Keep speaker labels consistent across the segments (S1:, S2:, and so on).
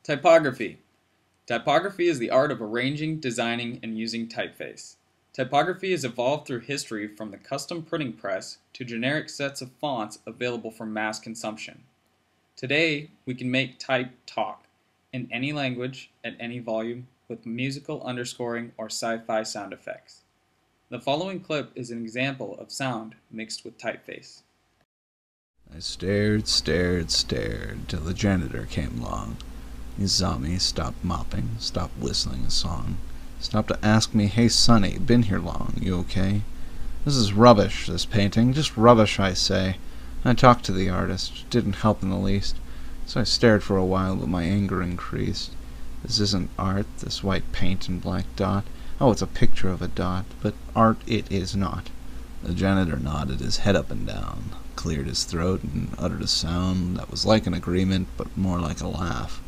S1: Typography. Typography is the art of arranging, designing, and using typeface. Typography has evolved through history from the custom printing press to generic sets of fonts available for mass consumption. Today, we can make type talk in any language, at any volume, with musical underscoring or sci-fi sound effects. The following clip is an example of sound mixed with typeface.
S2: I stared, till the janitor came along. He saw me, stopped mopping, stopped whistling a song, stopped to ask me, "Hey Sonny, been here long, you okay? This is rubbish, this painting, just rubbish, I say." I talked to the artist, didn't help in the least, so I stared for a while, but my anger increased. This isn't art, this white paint and black dot. Oh, it's a picture of a dot, but art it is not. The janitor nodded his head up and down, cleared his throat, and uttered a sound that was like an agreement, but more like a laugh.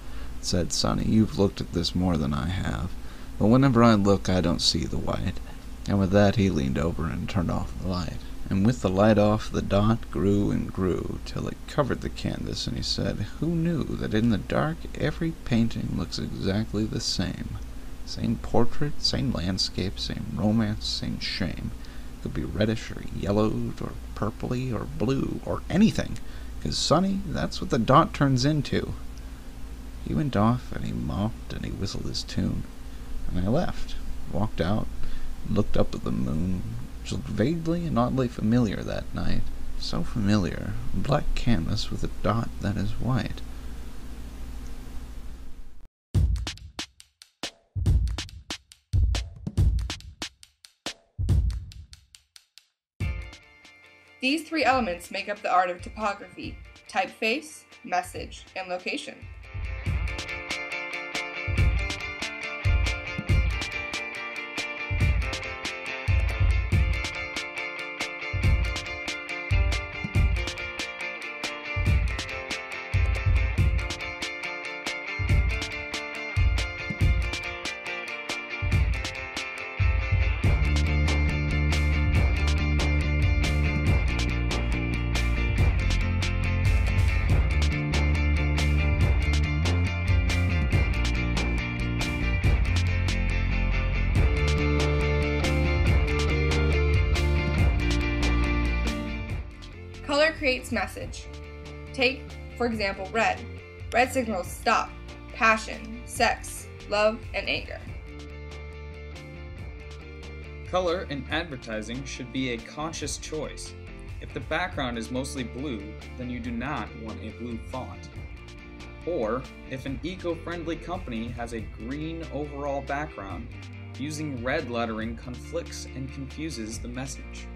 S2: Said, "Sonny, you've looked at this more than I have, but whenever I look I don't see the white." And with that he leaned over and turned off the light. And with the light off, the dot grew and grew, till it covered the canvas, and he said, "Who knew that in the dark every painting looks exactly the same? Same portrait, same landscape, same romance, same shame. Could be reddish or yellowed or purpley or blue or anything, 'cause, Sonny, that's what the dot turns into." He went off, and he mopped, and he whistled his tune, and I left, walked out, looked up at the moon, which looked vaguely and oddly familiar that night. So familiar, a black canvas with a dot that is white.
S3: These three elements make up the art of typography: typeface, message, and location. Color creates message. Take, for example, red. Red signals stop, passion, sex, love, and anger.
S1: Color in advertising should be a conscious choice. If the background is mostly blue, then you do not want a blue font. Or, if an eco-friendly company has a green overall background, using red lettering conflicts and confuses the message.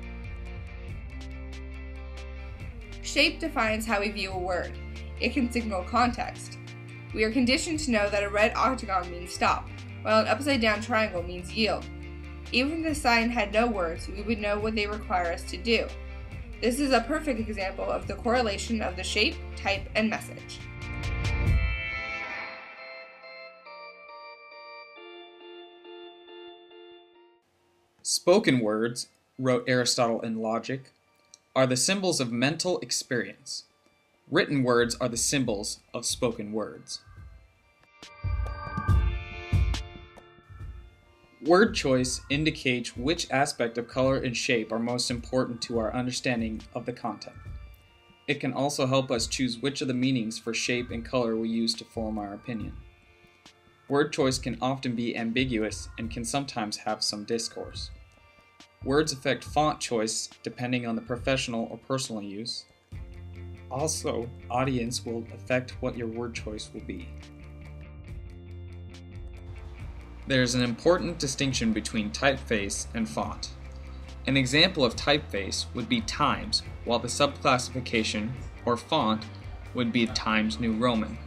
S3: Shape defines how we view a word. It can signal context. We are conditioned to know that a red octagon means stop, while an upside-down triangle means yield. Even if the sign had no words, we would know what they require us to do. This is a perfect example of the correlation of the shape, type, and message.
S1: Spoken words, wrote Aristotle in Logic, are the symbols of mental experience. Written words are the symbols of spoken words. Word choice indicates which aspect of color and shape are most important to our understanding of the content. It can also help us choose which of the meanings for shape and color we use to form our opinion. Word choice can often be ambiguous and can sometimes have some discourse. Words affect font choice depending on the professional or personal use. Also, audience will affect what your word choice will be. There is an important distinction between typeface and font. An example of typeface would be Times, while the subclassification, or font, would be Times New Roman.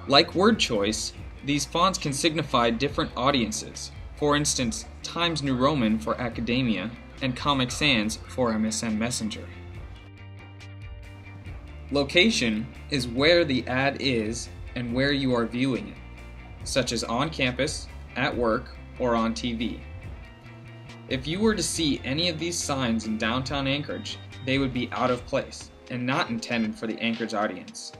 S1: Like word choice, these fonts can signify different audiences. For instance, Times New Roman for academia, and Comic Sans for MSN Messenger. Location is where the ad is and where you are viewing it, such as on campus, at work, or on TV. If you were to see any of these signs in downtown Anchorage, they would be out of place and not intended for the Anchorage audience.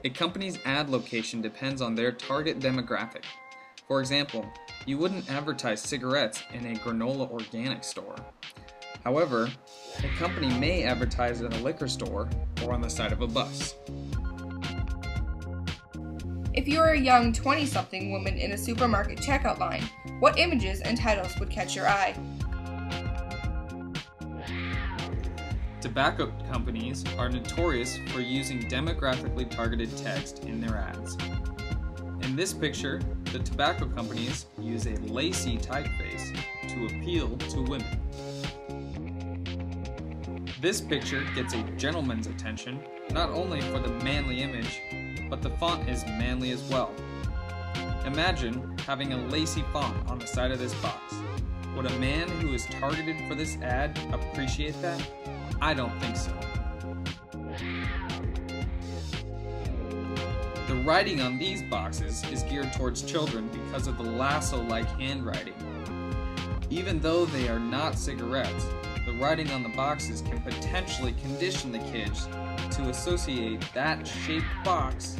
S1: A company's ad location depends on their target demographic. For example, you wouldn't advertise cigarettes in a granola organic store. However, a company may advertise in a liquor store or on the side of a bus.
S3: If you are a young 20-something woman in a supermarket checkout line, what images and titles would catch your eye?
S1: Tobacco companies are notorious for using demographically targeted text in their ads. In this picture, the tobacco companies use a lacy typeface to appeal to women. This picture gets a gentleman's attention, not only for the manly image, but the font is manly as well. Imagine having a lacy font on the side of this box. Would a man who is targeted for this ad appreciate that? I don't think so. The writing on these boxes is geared towards children because of the lasso-like handwriting. Even though they are not cigarettes, the writing on the boxes can potentially condition the kids to associate that shaped box,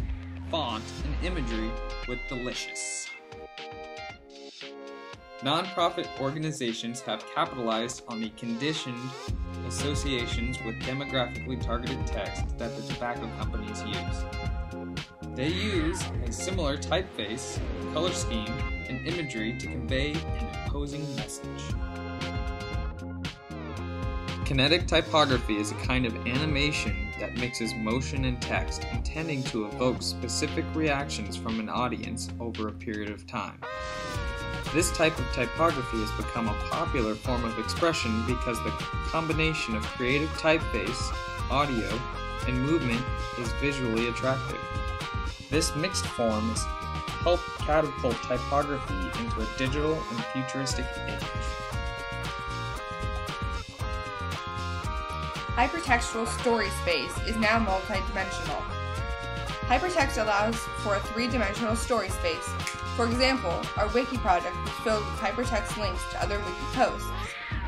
S1: font, and imagery with delicious. Non-profit organizations have capitalized on the conditioned associations with demographically targeted text that the tobacco companies use. They use a similar typeface, color scheme, and imagery to convey an imposing message. Kinetic typography is a kind of animation that mixes motion and text, intending to evoke specific reactions from an audience over a period of time. This type of typography has become a popular form of expression because the combination of creative typeface, audio, and movement is visually attractive. This mixed form has helped catapult typography into a digital and futuristic age.
S3: Hypertextual story space is now multidimensional. Hypertext allows for a three-dimensional story space. For example, our wiki project was filled with hypertext links to other wiki posts,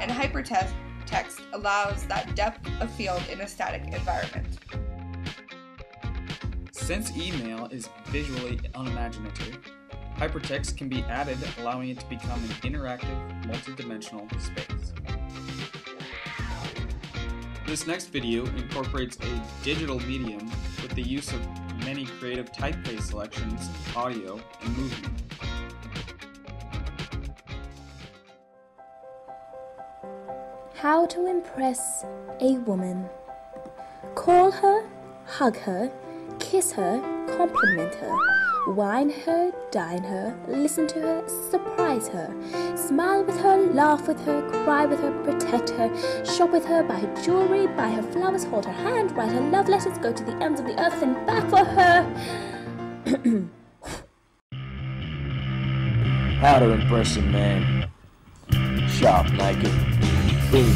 S3: and hypertext allows that depth of field in a static environment.
S1: Since email is visually unimaginative, hypertext can be added, allowing it to become an interactive, multidimensional space. This next video incorporates a digital medium with the use of many creative typeface selections, audio, and movement.
S4: How to impress a woman. Call her, hug her, kiss her, compliment her, wine her, dine her, listen to her, surprise her, smile with her, laugh with her, cry with her, protect her, shop with her, buy her jewelry, buy her flowers, hold her hand, write her love letters, go to the ends of the earth and back for her.
S5: How to impress a man. Shop naked. Boom,